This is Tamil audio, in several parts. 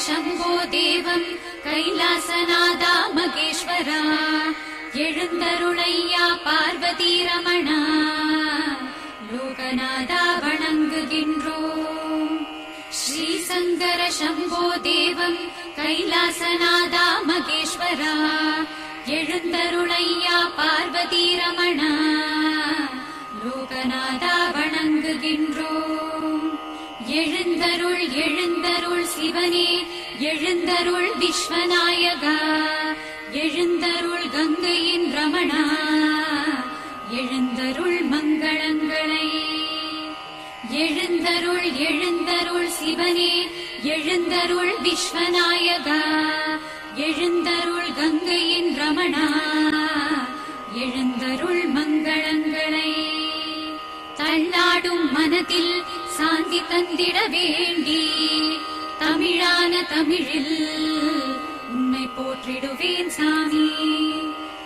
शम्भो देवं कैलासनादा मगेश्वरा எழுந்தருளையா பார்வதி ரமணா லோகநாதா வணங்குகின்றோம். ஸ்ரீ சங்கர சம்போ தேவம் கைலாசநாதா மகேஸ்வரா எழுந்தருளையா பார்வதி ரமணா லோகநாதா வணங்குகின்றோம். எழுந்தருள் எழுந்தருள் சிவனே எழுந்தருள் விஸ்வநாயகா எழுந்தருள் கங்கையின் ரமணா எழுந்தருள் மங்களங்களை. எழுந்தருள் எழுந்தருள் சிவனே எழுந்தருள் விஸ்வநாயகா எழுந்தருள் கங்கையின் ரமணா எழுந்தருள் மங்களங்களை. தள்ளாடும் மனதில் சாந்தி தந்திட வேண்டி தமிழான தமிழில் உன்னை போற்றிடுவேன் சாமி.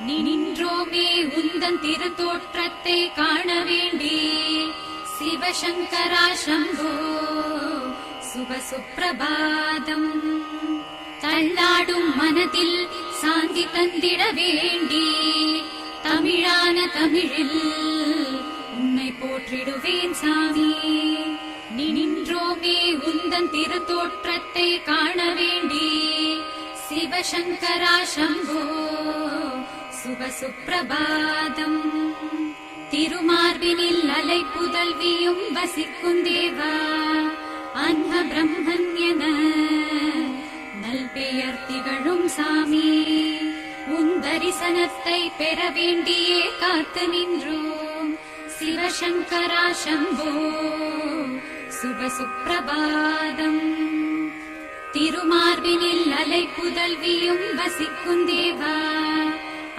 நீ நின்றோமே உந்தன் திருத்தோற்றத்தை காண வேண்டி சிவசங்கரா சம்போ சுப சுப்பிரபாதம். தள்ளாடும் மனதில் சாந்தி தந்திட வேண்டி தமிழான தமிழில் உன்னை போற்றிடுவேன் சாமி. நீ நின்றோமே உந்தன் திருத்தோற்றத்தை காண வேண்டி சிவசங்கரா சம்போ சுப சுப்பிரபாதம். திருமார்பினில் அலை புதல்வியும் வசிக்கும் தேவா அன்ன பிரம்மன்யன நல்பெயர் திகழும் சாமி. உன் தரிசனத்தை பெற வேண்டியே காத்து நின்றோம் சிவசங்கரா சம்போ சுப சுப்பிரபாதம். திருமார்பினில் அலை புதல்வியும் வசிக்கும் தேவா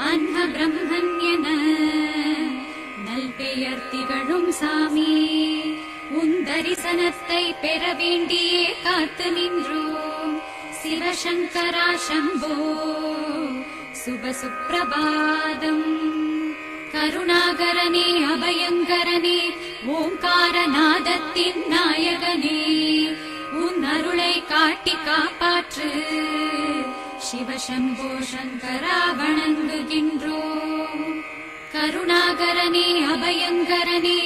அன்ன பிரம்மன்யன நல்பெயர் திகழும் சாமி. உன் தரிசனத்தை பெற வேண்டியே காத்து நின்றோம் சிவசங்கரா சம்போ சுப சுப்பிரபாதம். கருணாகரனே அபயங்கரனே ஓங்காரநாதத்தின் நாயகனே உன் அருளை காட்டி காப்பாற்று சிவசம்போ சங்கரா வணங்குகின்றோம். கருணாகரனே அபயங்கரனே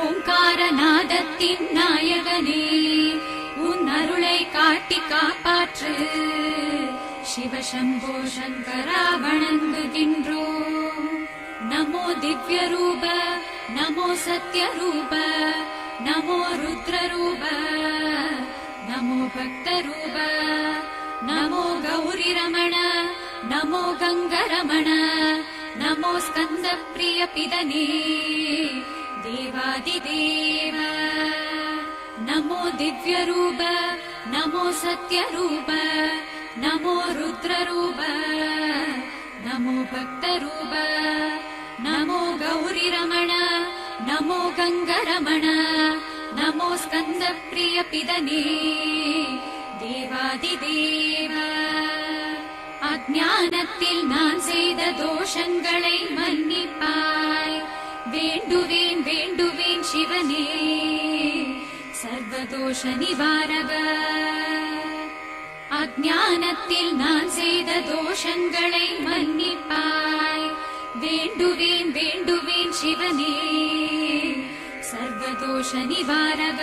ஓங்காரநாதத்தின் நாயகனே உன் அருளை காட்டி காப்பாற்று சிவசம்போ சங்கரா வணங்குகின்றோம். நமோ திவ்ய ரூப நமோ சத்ய ரூப நமோ ருத்ர ரூப நமோ பக்த ரூப நமோ கௌரி ரமண நமோ கங்க ரமண நமோ ஸ்கந்த பிரிய பிதனே தேவாதிதேவ. நமோ திவ்ய ரூப நமோ சத்ய ரூப நமோ ருத்ர ரூப நமோ பக்த ரூப நமோ கௌரி ரமண நமோ கங்க ரமண நமோ ஸ்கந்த பிரிய பிதனே தேவாதிதேவ. அஞ்ஞானத்தில் நான் செய்த தோஷங்களை மன்னிப்பாய் வேண்டுவேன் வேண்டுவேன் சிவனே சர்வதோஷ நிவாரக. அஞ்ஞானத்தில் நான் செய்த தோஷங்களை மன்னிப்பாய் வேண்டுவேன் வேண்டுவேன் சிவனே சர்வதோஷ நிவாரக.